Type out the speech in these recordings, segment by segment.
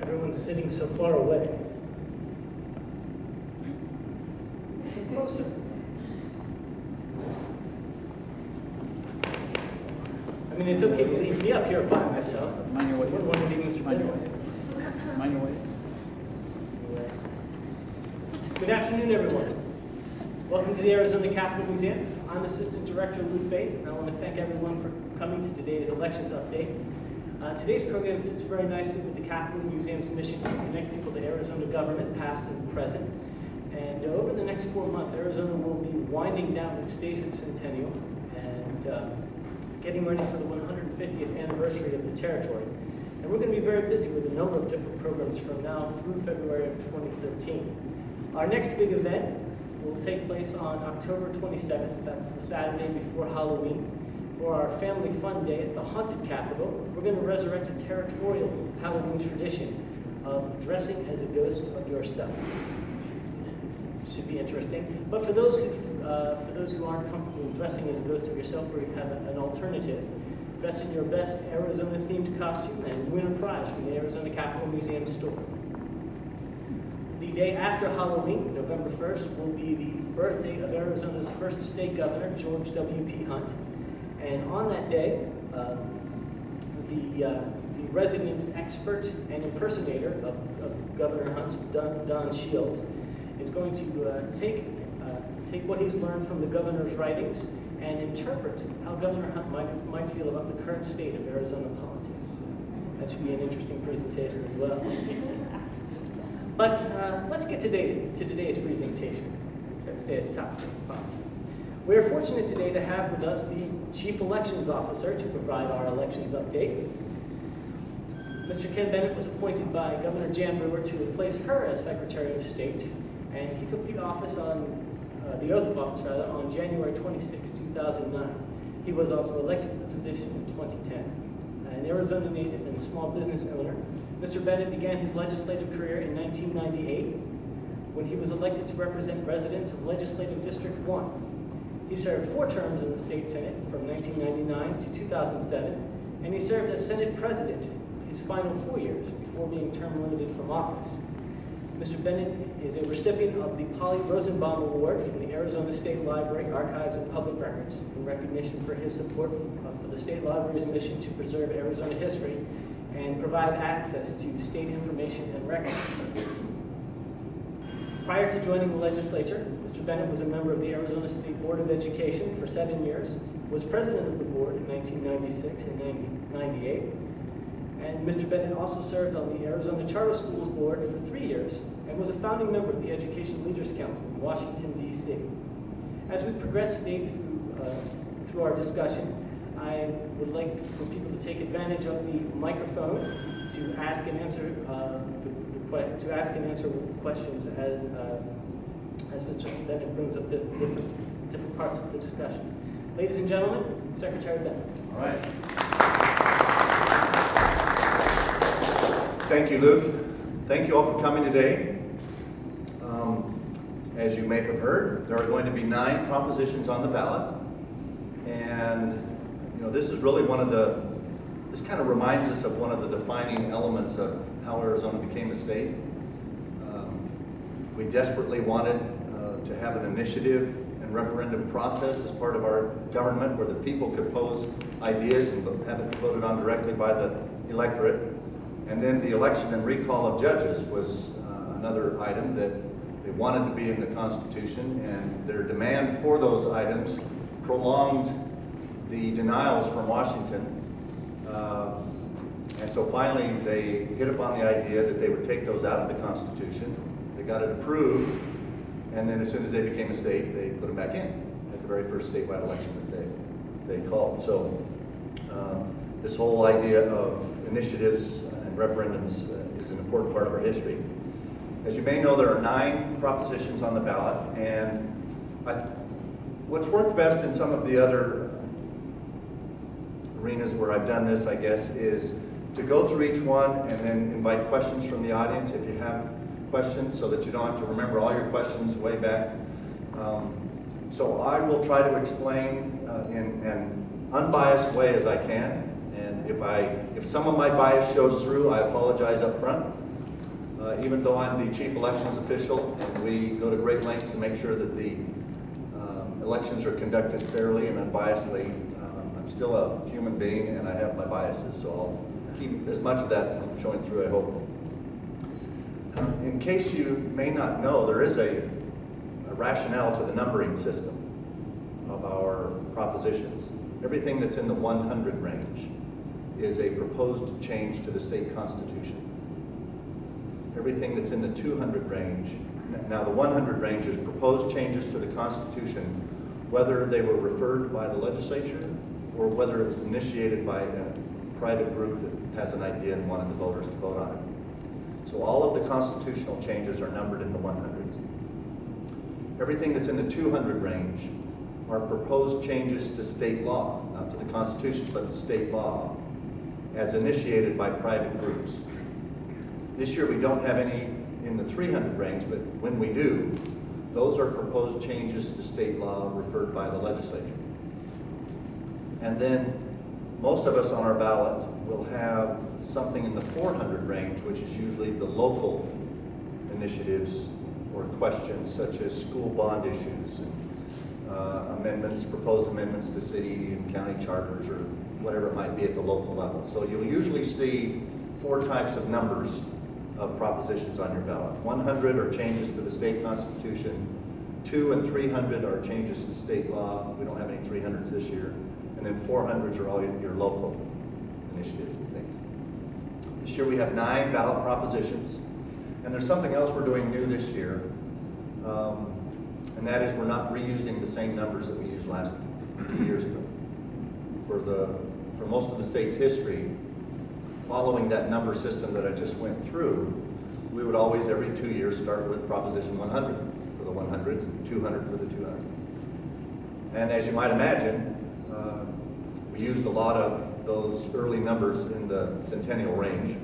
Everyone's sitting so far away. Closer. I mean, it's okay to leave me up here by myself. Mind your way. What one being Mr. Mind your Bennett? way. Mind your way. Good afternoon, everyone. Welcome to the Arizona Capitol Museum. I'm Assistant Director Luke Bate, and I want to thank everyone for coming to today's elections update. Today's program fits very nicely with the Capitol Museum's mission to connect people to Arizona government, past and present. And over the next 4 months, Arizona will be winding down its statehood centennial and getting ready for the 150th anniversary of the territory. And we're going to be very busy with a number of different programs from now through February of 2013. Our next big event will take place on October 27th. That's the Saturday before Halloween. For our Family Fun Day at the Haunted Capitol, we're going to resurrect a territorial Halloween tradition of dressing as a ghost of yourself. Should be interesting. But for those who aren't comfortable dressing as a ghost of yourself, we have an alternative. Dress in your best Arizona-themed costume and win a prize from the Arizona Capitol Museum store. The day after Halloween, November 1st, will be the birthday of Arizona's first state governor, George W.P. Hunt. And on that day, the resident expert and impersonator of Governor Hunt's, Don Shields, is going to take what he's learned from the governor's writings and interpret how Governor Hunt might feel about the current state of Arizona politics. That should be an interesting presentation as well. But let's get to today's presentation. Let's stay as topical as possible. We are fortunate today to have with us the Chief Elections Officer to provide our elections update. Mr. Ken Bennett was appointed by Governor Jan Brewer to replace her as Secretary of State, and he took the office the oath of office on January 26, 2009. He was also elected to the position in 2010. An Arizona native and small business owner, Mr. Bennett began his legislative career in 1998 when he was elected to represent residents of Legislative District 1. He served 4 terms in the state Senate from 1999 to 2007, and he served as Senate President his final 4 years before being term limited from office. Mr. Bennett is a recipient of the Polly Rosenbaum Award from the Arizona State Library Archives and Public Records in recognition for his support for the state library's mission to preserve Arizona history and provide access to state information and records. Prior to joining the legislature, Mr. Bennett was a member of the Arizona State Board of Education for 7 years, was president of the board in 1996 and 1998, and Mr. Bennett also served on the Arizona Charter Schools Board for 3 years and was a founding member of the Education Leaders Council in Washington, D.C. As we progress today through our discussion, I would like for people to take advantage of the microphone to ask and answer questions as Mr. Bennett brings up the different parts of the discussion. Ladies and gentlemen, Secretary Bennett. All right. Thank you, Luke. Thank you all for coming today. As you may have heard, there are going to be 9 propositions on the ballot, and this is really this kind of reminds us of one of the defining elements of how Arizona became a state. We desperately wanted to have an initiative and referendum process as part of our government where the people could pose ideas and have it voted on directly by the electorate. And then the election and recall of judges was another item that they wanted to be in the Constitution, and their demand for those items prolonged the denials from Washington. And so finally they hit upon the idea that they would take those out of the Constitution. They got it approved, and then as soon as they became a state, they put them back in at the very first statewide election that they called. So this whole idea of initiatives and referendums is an important part of our history. As you may know, there are 9 propositions on the ballot, and what's worked best in some of the other arenas where I've done this, I guess, is to go through each one and then invite questions from the audience if you have questions, so that you don't have to remember all your questions way back. So I will try to explain in an unbiased way as I can, and if some of my bias shows through, I apologize up front. Even though I'm the chief elections official, and we go to great lengths to make sure that the elections are conducted fairly and unbiasedly, I'm still a human being and I have my biases, so I'll keep as much of that from showing through, I hope. In case you may not know, there is a rationale to the numbering system of our propositions. Everything that's in the 100 range is a proposed change to the state constitution. Everything that's in the 200 range, now the 100 range is proposed changes to the Constitution, whether they were referred by the legislature or whether it was initiated by a private group that has an idea and wanted the voters to vote on it. So all of the constitutional changes are numbered in the 100s. Everything that's in the 200 range are proposed changes to state law, not to the Constitution, but to state law, as initiated by private groups. This year we don't have any in the 300 range, but when we do, those are proposed changes to state law referred by the legislature. And then most of us on our ballot will have something in the 400 range, which is usually the local initiatives or questions such as school bond issues, amendments, proposed amendments to city and county charters, or whatever it might be at the local level. So you'll usually see 4 types of numbers of propositions on your ballot. 100 are changes to the state constitution. 2 and 300 are changes to state law. We don't have any 300s this year. And then 400s are all your local initiatives and things. This year we have 9 ballot propositions. And there's something else we're doing new this year. And that is we're not reusing the same numbers that we used last 2 years ago. For most of the state's history, following that number system that I just went through, we would always every 2 years start with Proposition 100 for the 100s and 200 for the 200. And as you might imagine, we used a lot of those early numbers in the centennial range.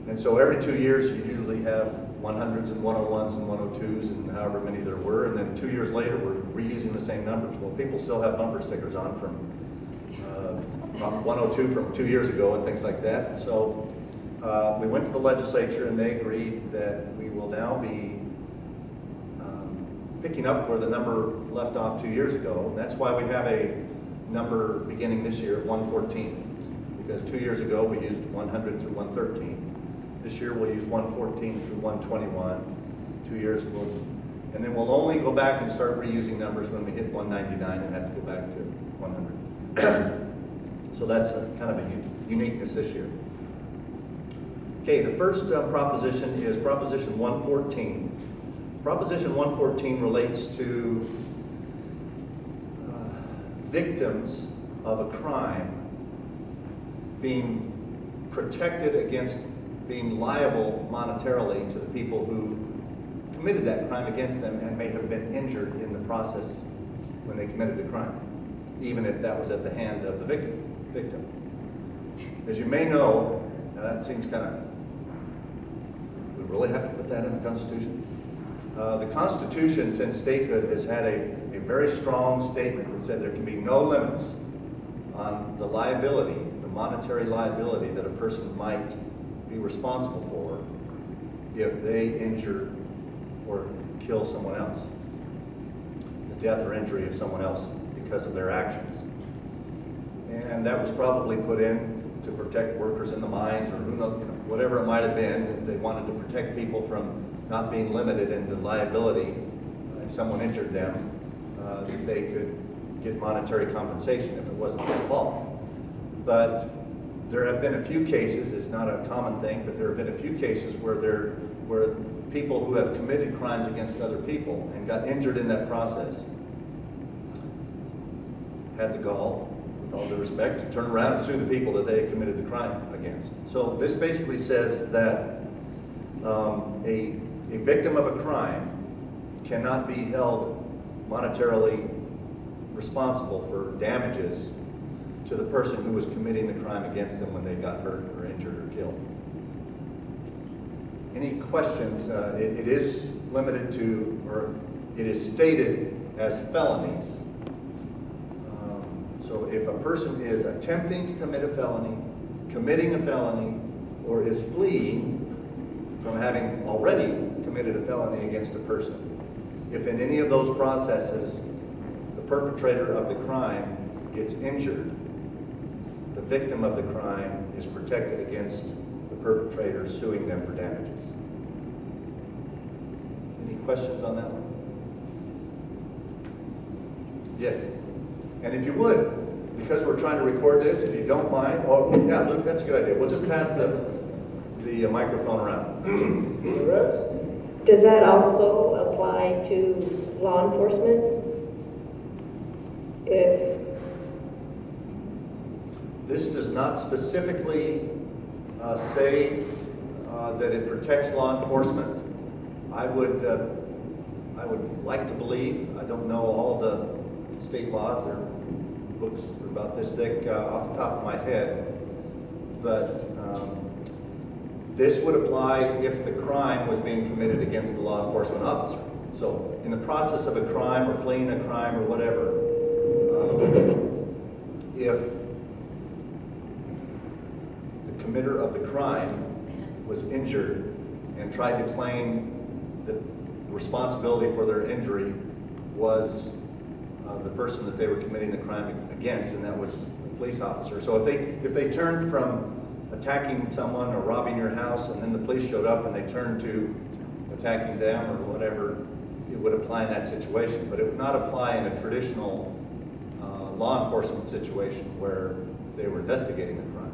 And so every 2 years you usually have 100s and 101s and 102s and however many there were, and then 2 years later we're reusing the same numbers. Well, people still have bumper stickers on from 102 from 2 years ago and things like that. So we went to the legislature and they agreed that we will now be picking up where the number left off 2 years ago. And that's why we have a number beginning this year at 114, because 2 years ago we used 100 through 113. This year we'll use 114 through 121. 2 years and then we'll only go back and start reusing numbers when we hit 199 and have to go back to 100. So that's kind of a uniqueness this year. Okay, the first proposition is Proposition 114. Proposition 114 relates to victims of a crime being protected against being liable monetarily to the people who committed that crime against them and may have been injured in the process when they committed the crime, even if that was at the hand of the victim. As you may know, that seems kind of, we really have to put that in the Constitution? The Constitution, since statehood, has had a very strong statement that said there can be no limits on the liability, the monetary liability that a person might be responsible for if they injure or kill someone else, the death or injury of someone else because of their actions. And that was probably put in to protect workers in the mines, or who knows, whatever it might have been. They wanted to protect people from not being limited in the liability. If someone injured them, that they could get monetary compensation if it wasn't their fault. But there have been a few cases, it's not a common thing, but there have been a few cases where people who have committed crimes against other people and got injured in that process had the gall, with all due respect, to turn around and sue the people that they had committed the crime against. So this basically says that a victim of a crime cannot be held monetarily responsible for damages to the person who was committing the crime against them when they got hurt or injured or killed. Any questions? It is limited to, or it is stated as felonies. So if a person is attempting to commit a felony, committing a felony, or is fleeing from having already committed a felony against a person. If in any of those processes the perpetrator of the crime gets injured, the victim of the crime is protected against the perpetrator suing them for damages. Any questions on that one? Yes. And if you would, because we're trying to record this, if you don't mind, oh yeah, Luke, that's a good idea. We'll just pass the microphone around. Does that also apply to law enforcement? If this does not specifically say that it protects law enforcement. I would like to believe, I don't know all the state laws, or books are about this thick off the top of my head, but this would apply if the crime was being committed against the law enforcement officer. So in the process of a crime or fleeing a crime or whatever, if the committer of the crime was injured and tried to claim that responsibility for their injury was the person that they were committing the crime against, and that was the police officer. So if they turned from attacking someone or robbing your house, and then the police showed up and they turned to attacking them or whatever, it would apply in that situation. But it would not apply in a traditional law enforcement situation where they were investigating a crime.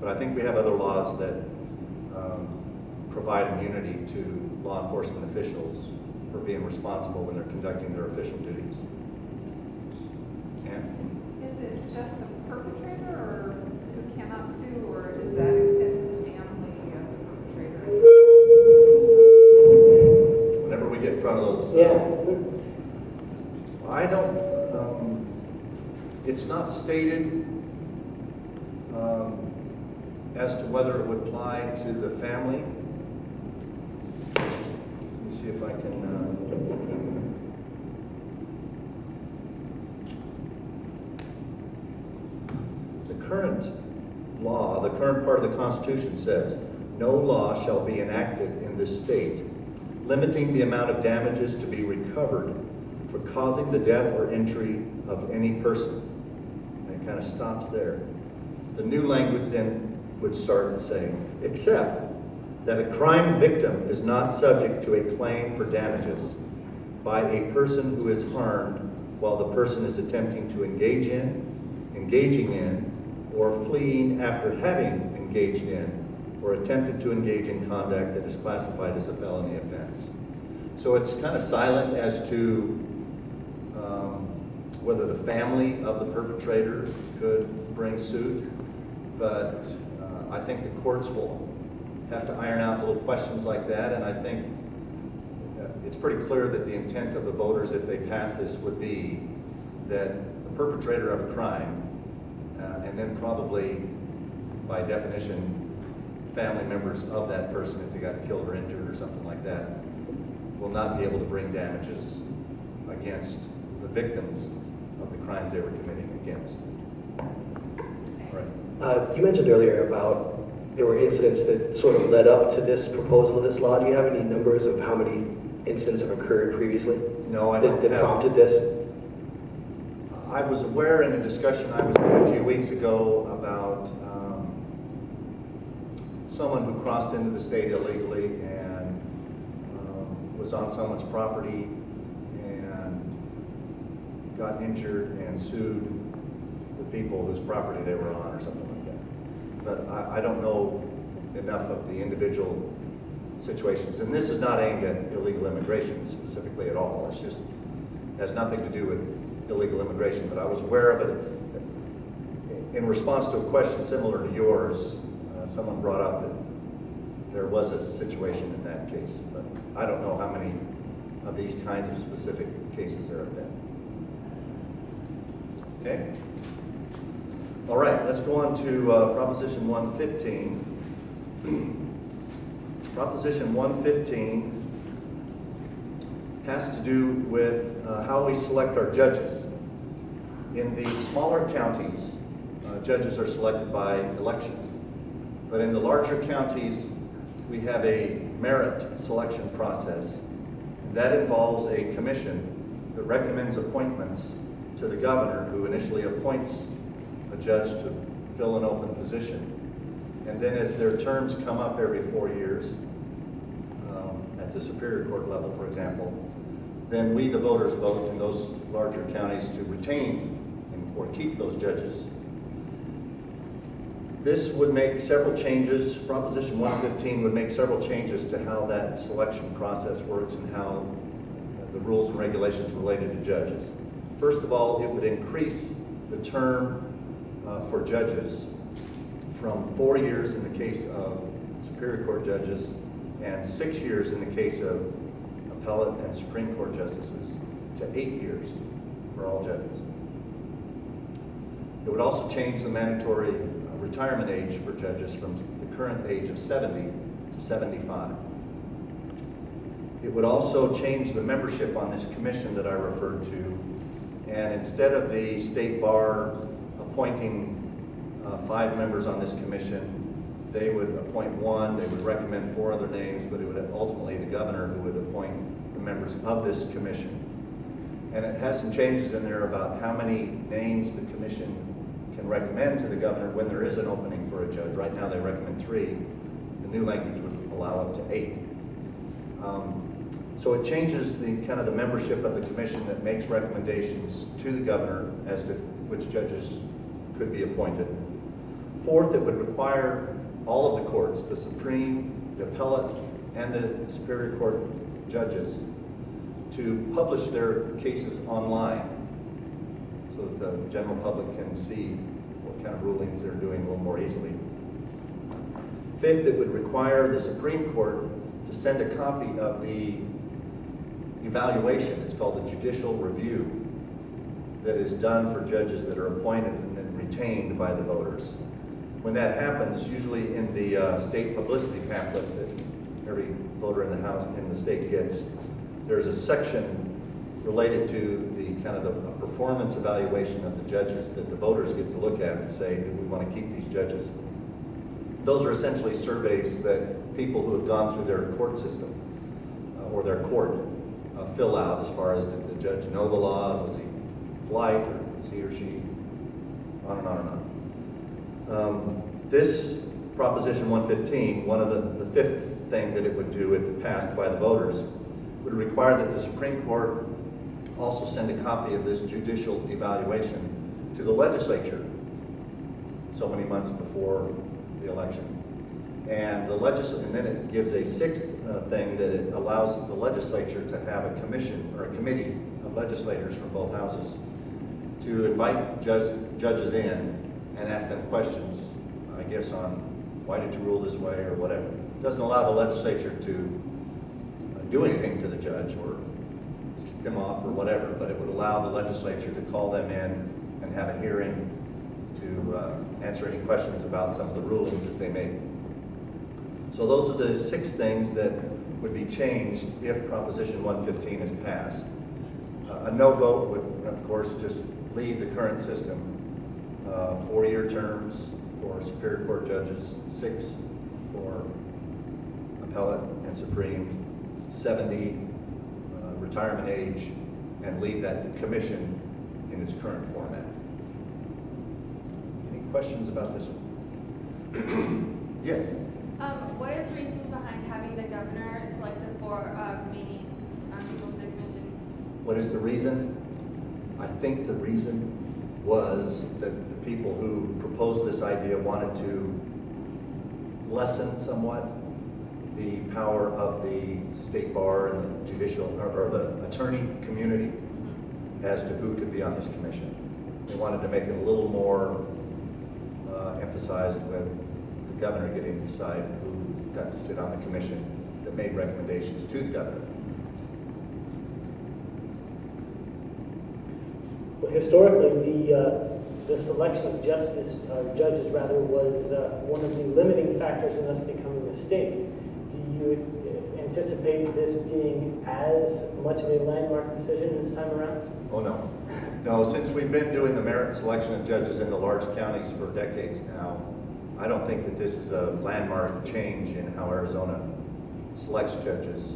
But I think we have other laws that provide immunity to law enforcement officials for being responsible when they're conducting their official duties. And is it just the perpetrator or who cannot sue, or does that extend to the family of the perpetrator? whenever we get in front of those, I don't. It's not stated as to whether it would apply to the family. Let me see if I can. The current law, the current part of the Constitution says, no law shall be enacted in this state limiting the amount of damages to be recovered for causing the death or injury of any person. And it kind of stops there. The new language then would start saying, except that a crime victim is not subject to a claim for damages by a person who is harmed while the person is attempting to engaging in, or fleeing after having engaged in, or attempted to engage in conduct that is classified as a felony offense. So it's kind of silent as to whether the family of the perpetrator could bring suit, but I think the courts will have to iron out little questions like that, and I think it's pretty clear that the intent of the voters, if they pass this, would be that the perpetrator of a crime, and then probably by definition family members of that person if they got killed or injured or something like that, will not be able to bring damages against the victims of the crimes they were committing against. Right. You mentioned earlier about there were incidents that sort of led up to this proposal of this law. Do you have any numbers of how many incidents have occurred previously? No, I don't that have. Prompted this? I was aware in a discussion I was in a few weeks ago about someone who crossed into the state illegally and was on someone's property and got injured and sued the people whose property they were on or something like that. But I don't know enough of the individual situations. And this is not aimed at illegal immigration specifically at all. It's just has nothing to do with illegal immigration. But I was aware of it in response to a question similar to yours. Someone brought up that there was a situation in that case, but I don't know how many of these kinds of specific cases there have been. Okay? All right, let's go on to Proposition 115. Proposition 115 has to do with how we select our judges. In the smaller counties, judges are selected by election. But in the larger counties, we have a merit selection process. That involves a commission that recommends appointments to the governor, who initially appoints a judge to fill an open position. And then as their terms come up every 4 years, at the Superior Court level, for example, then we, the voters, vote in those larger counties to retain or keep those judges. This would make several changes. Proposition 115 would make several changes to how that selection process works and how the rules and regulations related to judges. First of all, it would increase the term for judges from 4 years in the case of Superior Court judges and 6 years in the case of appellate and Supreme Court justices to 8 years for all judges. It would also change the mandatory retirement age for judges from the current age of 70 to 75. It would also change the membership on this commission that I referred to, and instead of the state bar appointing 5 members on this commission, they would appoint 1, they would recommend 4 other names, but it would ultimately the governor who would appoint the members of this commission. And it has some changes in there about how many names the commission can recommend to the governor when there is an opening for a judge. Right now they recommend 3. The new language would allow up to 8. So it changes the kind of the membership of the commission that makes recommendations to the governor as to which judges could be appointed. Fourth, it would require all of the courts, the Supreme, the Appellate, and the Superior Court judges, to publish their cases online so that the general public can see what kind of rulings they're doing a little more easily. Fifth, it would require the Supreme Court to send a copy of the evaluation. It's called the judicial review that is done for judges that are appointed and then retained by the voters. When that happens, usually in the state publicity pamphlet that every voter in the House in the state gets, there's a section related to the kind of the performance evaluation of the judges that the voters get to look at to say, do we want to keep these judges? Those are essentially surveys that people who have gone through their court system or their court fill out as far as did the judge know the law, was he polite, or was he or she, on and on and on. This Proposition 115, one of the fifth thing that it would do if it passed by the voters, would require that the Supreme Court also send a copy of this judicial evaluation to the legislature so many months before the election. And then it gives a sixth thing that it allows the legislature to have a commission or a committee of legislators from both houses to invite judges in and ask them questions, I guess, on why did you rule this way or whatever. It doesn't allow the legislature to do anything to the judge or kick them off or whatever, but it would allow the legislature to call them in and have a hearing to answer any questions about some of the rulings that they made. So those are the 6 things that would be changed if Proposition 115 is passed. A no vote would, of course, just leave the current system. 4-year terms for Superior Court judges, 6 for Appellate and Supreme, 70 retirement age, and leave that commission in its current format. Any questions about this one? Yes? What is the reason behind having the governor select the 4 remaining people to the commission? What is the reason? I think the reason was that the people who proposed this idea wanted to lessen somewhat the power of the state bar and the judicial, or the attorney community as to who could be on this commission. They wanted to make it a little more emphasized with the governor getting to decide who got to sit on the commission that made recommendations to the governor. Well, historically, the selection of judges was one of the limiting factors in us becoming a state. Do you anticipate this being as much of a landmark decision this time around? Oh, no. No, since we've been doing the merit selection of judges in the large counties for decades now, I don't think that this is a landmark change in how Arizona selects judges.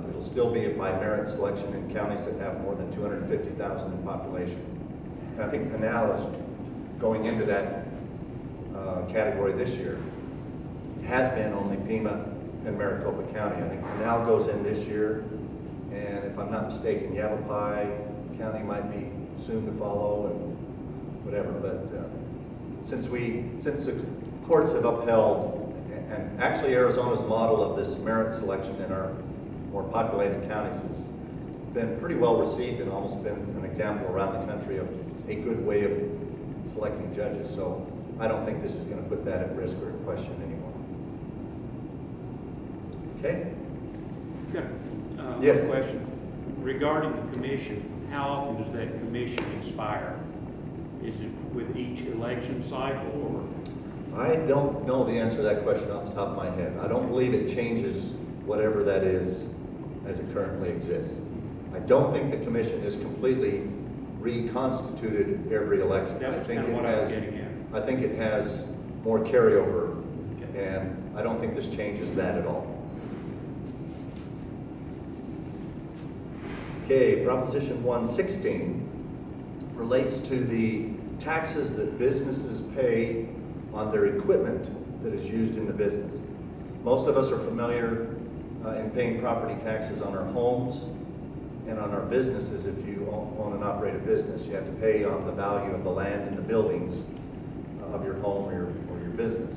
It'll still be by merit selection in counties that have more than 250,000 in population. And I think Pinal is going into that category this year. It has been only Pima and Maricopa County. I think Pinal goes in this year, and if I'm not mistaken, Yavapai County might be soon to follow and whatever. But since the courts have upheld, and actually Arizona's model of this merit selection in our more populated counties has been pretty well received and almost been an example around the country of a good way of selecting judges. So I don't think this is going to put that at risk or in question anymore. Okay? Good. Yes. One question. Regarding the commission, how often does that commission expire? Is it with each election cycle, or? I don't know the answer to that question off the top of my head. I don't believe it changes whatever that is as it currently exists. I don't think the commission is completely reconstituted every election. That was kind of what I was getting at. I think it has more carryover, Okay. and I don't think this changes that at all. Okay, Proposition 116 relates to the taxes that businesses pay on their equipment that is used in the business. Most of us are familiar in paying property taxes on our homes and on our businesses. If you own and operate a business, you have to pay on the value of the land and the buildings of your home or your business.